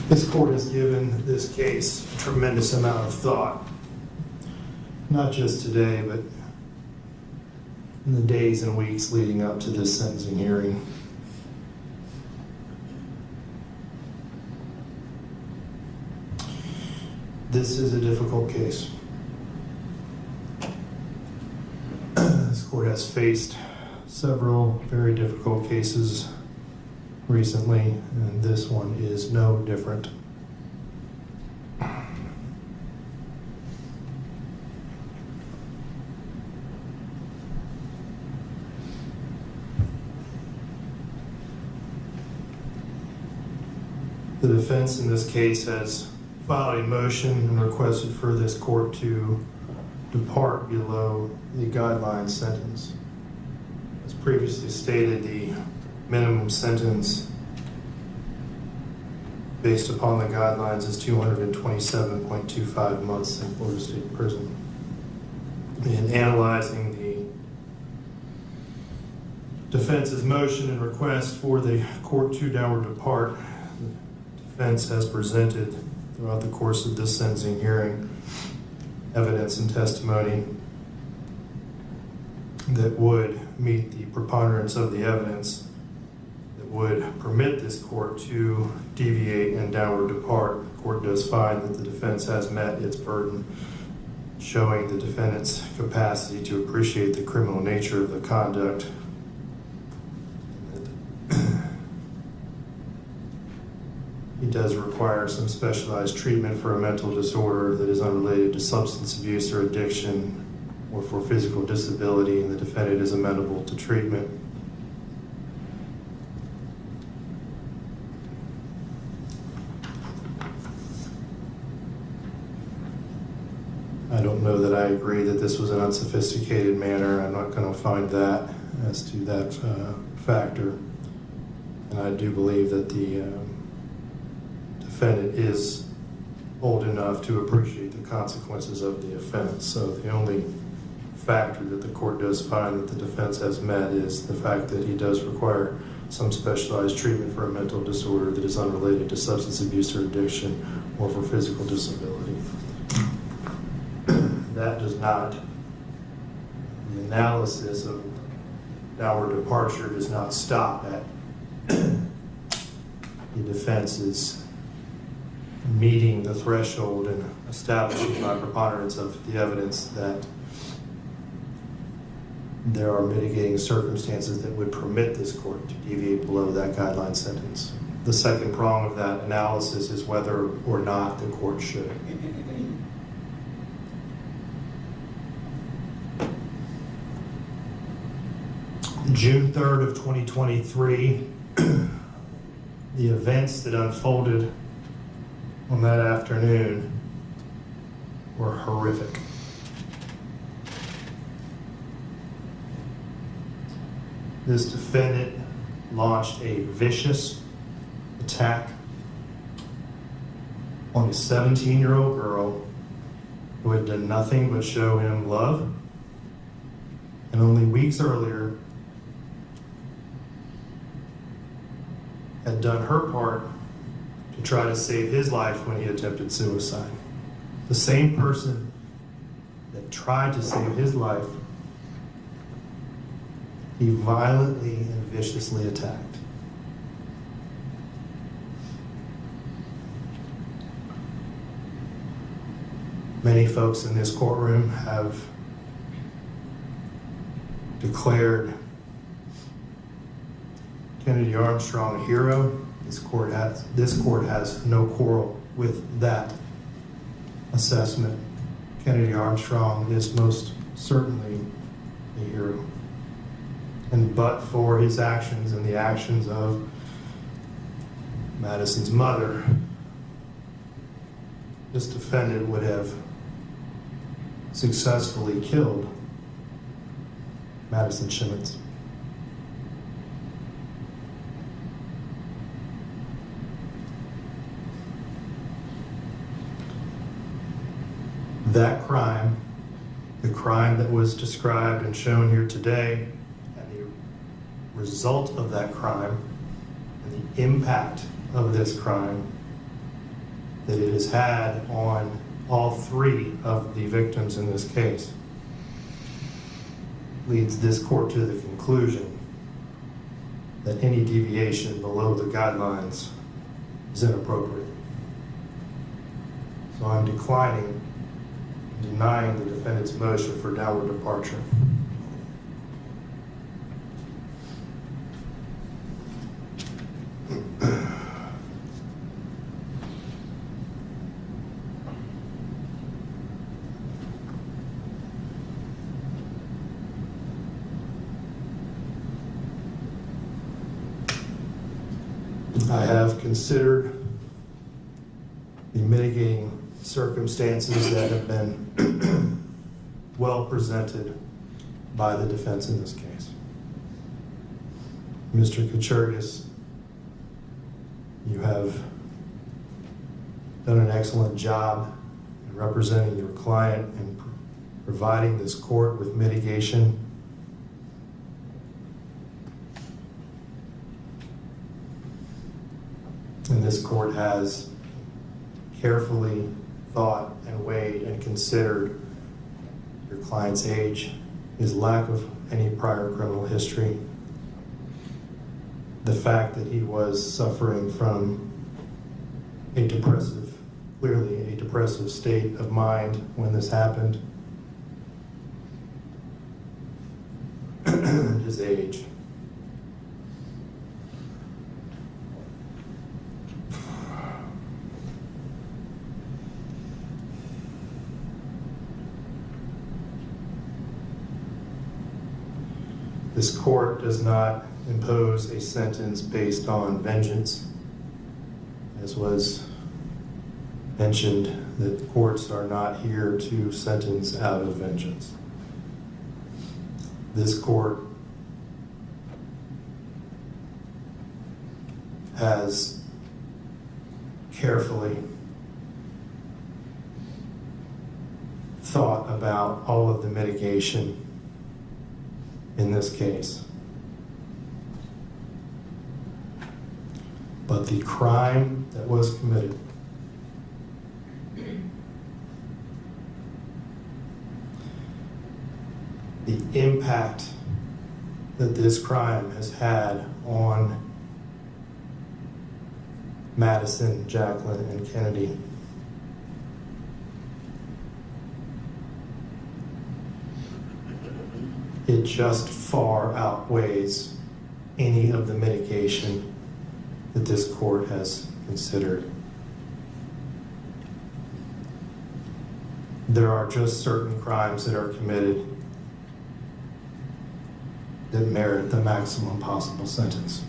This court has given this case a tremendous amount of thought, not just today, but in the days and weeks leading up to this sentencing hearing. This is a difficult case. This court has faced several very difficult cases recently, and this one is no different. The defense in this case has filed a motion and requested for this court to depart below the guideline sentence. As previously stated, the minimum sentence based upon the guidelines is 227.25 months in Florida State Prison. In analyzing the defense's motion and request for the court to downward depart, the defense has presented throughout the course of this sentencing hearing evidence and testimony that would meet the preponderance of the evidence that would permit this court to deviate and downward depart. The court does find that the defense has met its burden, showing the defendant's capacity to appreciate the criminal nature of the conduct. He does require some specialized treatment for a mental disorder that is unrelated to substance abuse or addiction or for physical disability, and the defendant is amenable to treatment. I don't know that I agree that this was an unsophisticated manner. I'm not going to find that as to that factor. And I do believe that the defendant is old enough to appreciate the consequences of the offense. So the only factor that the court does find that the defense has met is the fact that he does require some specialized treatment for a mental disorder that is unrelated to substance abuse or addiction or for physical disability. That does not, the analysis of downward departure does not stop at the defense's meeting the threshold and establishing by preponderance of the evidence that there are mitigating circumstances that would permit this court to deviate below that guideline sentence. The second prong of that analysis is whether or not the court should. June 3rd of 2023, the events that unfolded on that afternoon were horrific. This defendant launched a vicious attack on a 17-year-old girl who had done nothing but show him love, and only weeks earlier had done her part to try to save his life when he attempted suicide. The same person that tried to save his life, he violently and viciously attacked. Many folks in this courtroom have declared Kennedy Armstrong a hero. This court has no quarrel with that assessment. Kennedy Armstrong is most certainly a hero. And but for his actions and the actions of Madison's mother, this defendant would have successfully killed Madison Schemitz. That crime, the crime that was described and shown here today, and the result of that crime, and the impact of this crime that it has had on all three of the victims in this case leads this court to the conclusion that any deviation below the guidelines is inappropriate. So I'm denying the defendant's motion for downward departure. I have considered the mitigating circumstances that have been well presented by the defense in this case. Mr. Kachergis, you have done an excellent job in representing your client and providing this court with mitigation. And this court has carefully thought and weighed and considered your client's age, his lack of any prior criminal history, the fact that he was suffering from a clearly a depressive state of mind when this happened, his age. This court does not impose a sentence based on vengeance. As was mentioned, that courts are not here to sentence out of vengeance. This court has carefully thought about all of the mitigation in this case. But the crime that was committed the impact that this crime has had on Madison, Jacqueline, and Kennedy it just far outweighs any of the mitigation that this court has considered. There are just certain crimes that are committed that merit the maximum possible sentence.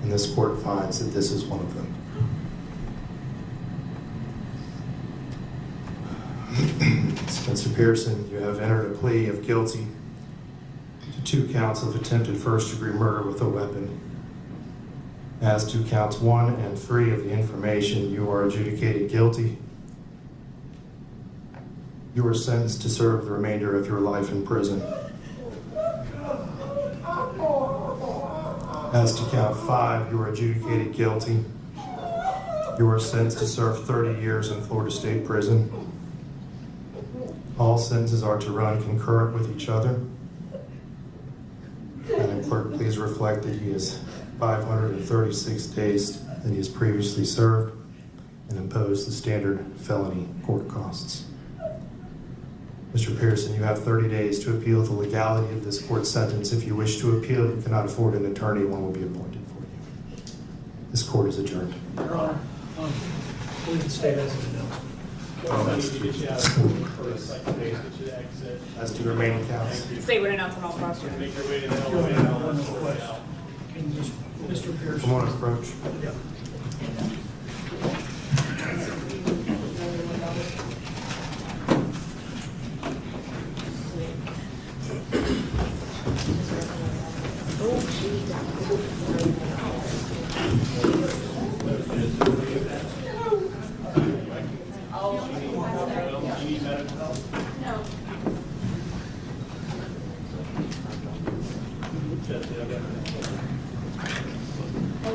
And this court finds that this is one of them. Mr. Pearson, you have entered a plea of guilty to 2 counts of attempted first-degree murder with a weapon. As to counts 1 and 3 of the information, you are adjudicated guilty. You are sentenced to serve the remainder of your life in prison. As to count 5, you are adjudicated guilty. You are sentenced to serve 30 years in Florida State Prison. All sentences are to run concurrent with each other. Madam Clerk, please reflect that he has 536 days that he has previously served and imposed the standard felony court costs. Mr. Pearson, you have 30 days to appeal the legality of this court sentence. If you wish to appeal, you cannot afford an attorney, one will be appointed for you. This court is adjourned. Your Honor, we can state as an announcement. As to the remaining counts. State what announcement all process. Make your way to the elevator. Can Mr. Pearson? Come on, approach. Yeah.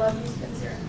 abuse concern?